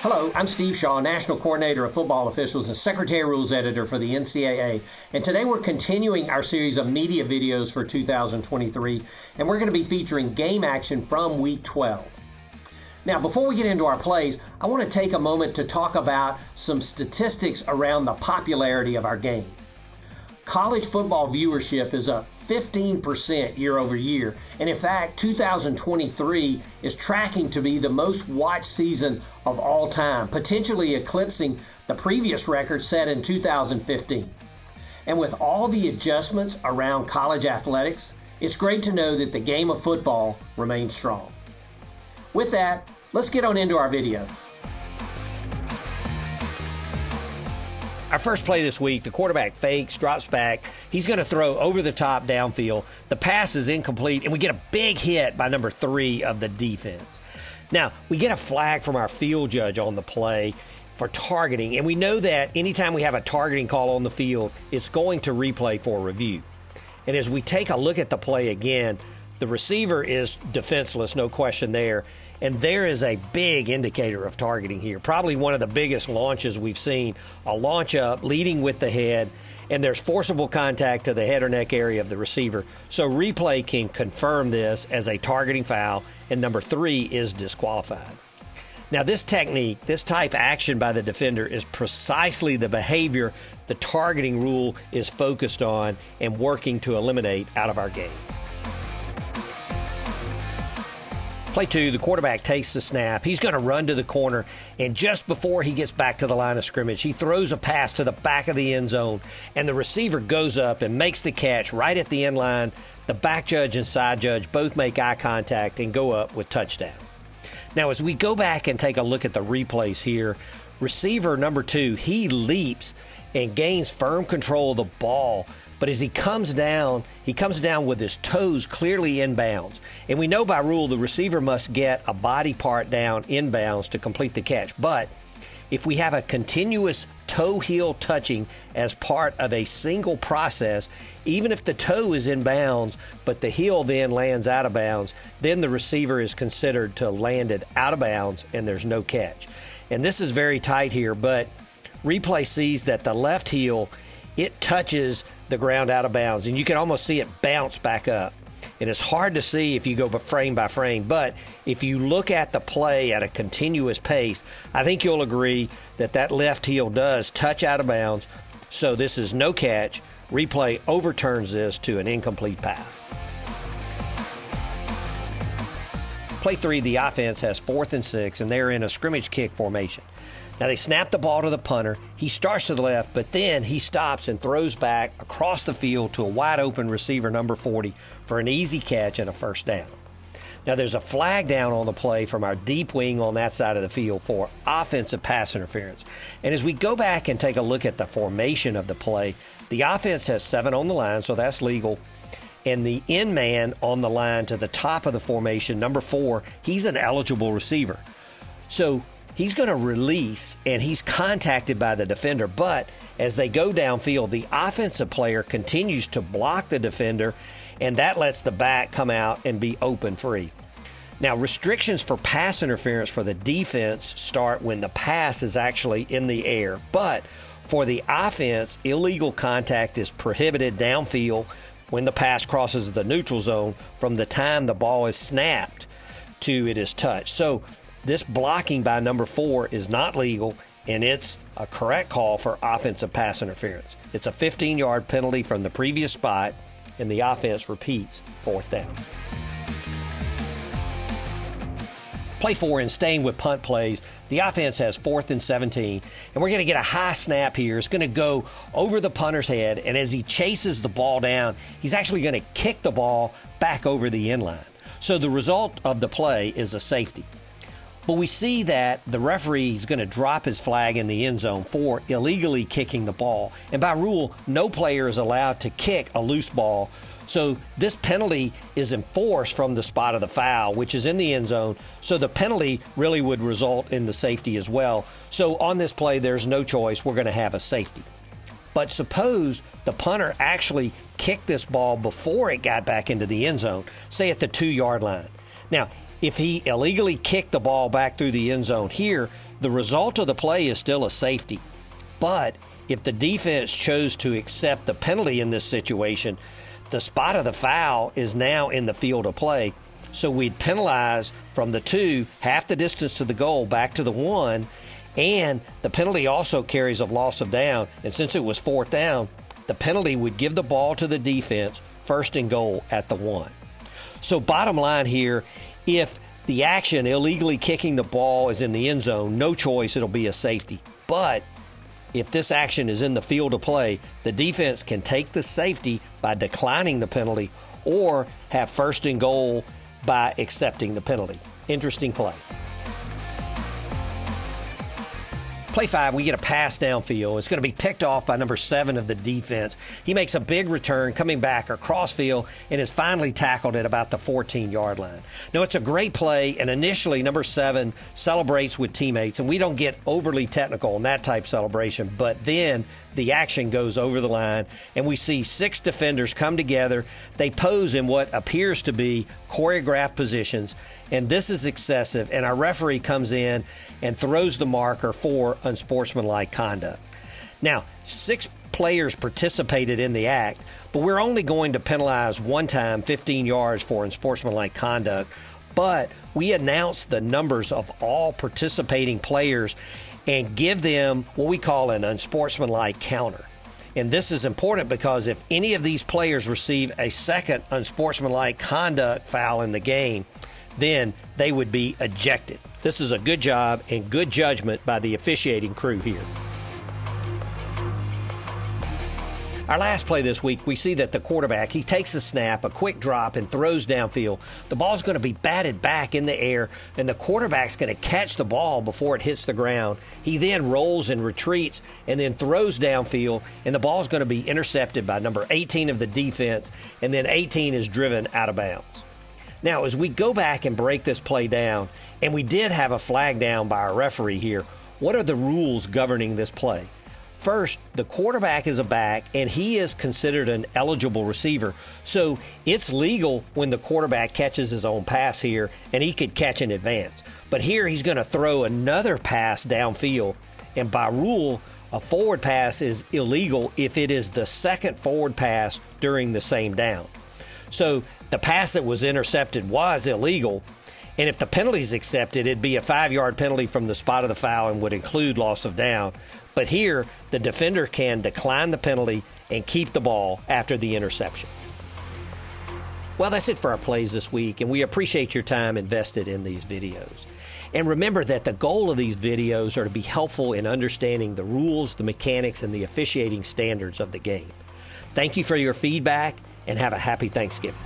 Hello, I'm Steve Shaw, National Coordinator of Football Officials and Secretary Rules Editor for the NCAA. And today we're continuing our series of media videos for 2023, and we're going to be featuring game action from Week 12. Now, before we get into our plays, I want to take a moment to talk about some statistics around the popularity of our game. College football viewership is up 15% year over year, and in fact, 2023 is tracking to be the most watched season of all time, potentially eclipsing the previous record set in 2015. And with all the adjustments around college athletics, it's great to know that the game of football remains strong. With that, let's get on into our video. Our first play this week, the quarterback fakes, drops back. He's going to throw over the top downfield. The pass is incomplete, and we get a big hit by number 3 of the defense. Now, we get a flag from our field judge on the play for targeting, and we know that anytime we have a targeting call on the field, it's going to replay for review. And as we take a look at the play again, the receiver is defenseless, no question there. And there is a big indicator of targeting here. Probably one of the biggest launches we've seen. A launch up, leading with the head, and there's forcible contact to the head or neck area of the receiver. So replay can confirm this as a targeting foul, and number 3 is disqualified. Now this technique, this type action by the defender is precisely the behavior the targeting rule is focused on and working to eliminate out of our game. Play 2, the quarterback takes the snap. He's going to run to the corner, and just before he gets back to the line of scrimmage, he throws a pass to the back of the end zone, and the receiver goes up and makes the catch right at the end line. The back judge and side judge both make eye contact and go up with touchdown. Now, as we go back and take a look at the replays here, receiver number 2, he leaps and gains firm control of the ball. But as he comes down with his toes clearly inbounds. And we know by rule the receiver must get a body part down inbounds to complete the catch. But if we have a continuous toe-heel touching as part of a single process, even if the toe is in bounds, but the heel then lands out of bounds, then the receiver is considered to have landed out of bounds and there's no catch. And this is very tight here, but replay sees that the left heel, it touches the ground out of bounds, and you can almost see it bounce back up. And it's hard to see if you go frame by frame, but if you look at the play at a continuous pace, I think you'll agree that that left heel does touch out of bounds, so this is no catch. Replay overturns this to an incomplete pass. Play 3, the offense has 4th and 6, and they're in a scrimmage kick formation. Now they snap the ball to the punter. He starts to the left, but then he stops and throws back across the field to a wide open receiver, number 40, for an easy catch and a first down. Now there's a flag down on the play from our deep wing on that side of the field for offensive pass interference. And as we go back and take a look at the formation of the play, the offense has 7 on the line, so that's legal. And the end man on the line to the top of the formation, number 4, he's an eligible receiver. So he's going to release, and he's contacted by the defender, but as they go downfield, the offensive player continues to block the defender, and that lets the back come out and be open free. Now, restrictions for pass interference for the defense start when the pass is actually in the air, but for the offense, illegal contact is prohibited downfield when the pass crosses the neutral zone from the time the ball is snapped to it is touched. So this blocking by number 4 is not legal, and it's a correct call for offensive pass interference. It's a 15-yard penalty from the previous spot, and the offense repeats 4th down. Play 4, and staying with punt plays, the offense has 4th and 17, and we're going to get a high snap here. It's going to go over the punter's head, and as he chases the ball down, he's actually going to kick the ball back over the end line. So the result of the play is a safety. But we see that the referee is going to drop his flag in the end zone for illegally kicking the ball. And by rule, no player is allowed to kick a loose ball. So this penalty is enforced from the spot of the foul, which is in the end zone. So the penalty really would result in the safety as well. So on this play, there's no choice. We're going to have a safety. But suppose the punter actually kicked this ball before it got back into the end zone, say at the 2-yard line. Now, if he illegally kicked the ball back through the end zone here, The result of the play is still a safety. But if the defense chose to accept the penalty in this situation, the spot of the foul is now in the field of play. So we'd penalize from the 2, half the distance to the goal, back to the 1, and the penalty also carries a loss of down. And since it was 4th down, the penalty would give the ball to the defense, 1st and goal at the 1. So bottom line here, if the action illegally kicking the ball is in the end zone, no choice, it'll be a safety. But if this action is in the field of play, the defense can take the safety by declining the penalty or have 1st and goal by accepting the penalty. Interesting play. Play 5, we get a pass downfield. It's going to be picked off by number 7 of the defense. He makes a big return coming back across field and is finally tackled at about the 14-yard line. Now, it's a great play, and initially number 7 celebrates with teammates, and we don't get overly technical in that type celebration, but then the action goes over the line, and we see 6 defenders come together. They pose in what appears to be choreographed positions, and this is excessive, and our referee comes in and throws the marker for unsportsmanlike conduct. Now, 6 players participated in the act, but we're only going to penalize one time 15 yards for unsportsmanlike conduct, but we announce the numbers of all participating players and give them what we call an unsportsmanlike counter. And this is important because if any of these players receive a second unsportsmanlike conduct foul in the game, then they would be ejected. This is a good job and good judgment by the officiating crew here. Our last play this week, we see that the quarterback, he takes a snap, a quick drop, and throws downfield. The ball's going to be batted back in the air, and the quarterback's going to catch the ball before it hits the ground. He then rolls and retreats and then throws downfield, and the ball's going to be intercepted by number 18 of the defense, and then 18 is driven out of bounds. Now, as we go back and break this play down, and we did have a flag down by our referee here, what are the rules governing this play? First, the quarterback is a back, and he is considered an eligible receiver. So it's legal when the quarterback catches his own pass here, and he could catch in advance. But here he's going to throw another pass downfield, and by rule, a forward pass is illegal if it is the second forward pass during the same down. So the pass that was intercepted was illegal, and if the penalty is accepted, it'd be a 5-yard penalty from the spot of the foul and would include loss of down. But here, the defender can decline the penalty and keep the ball after the interception. Well, that's it for our plays this week, and we appreciate your time invested in these videos. And remember that the goal of these videos are to be helpful in understanding the rules, the mechanics, and the officiating standards of the game. Thank you for your feedback, and have a happy Thanksgiving.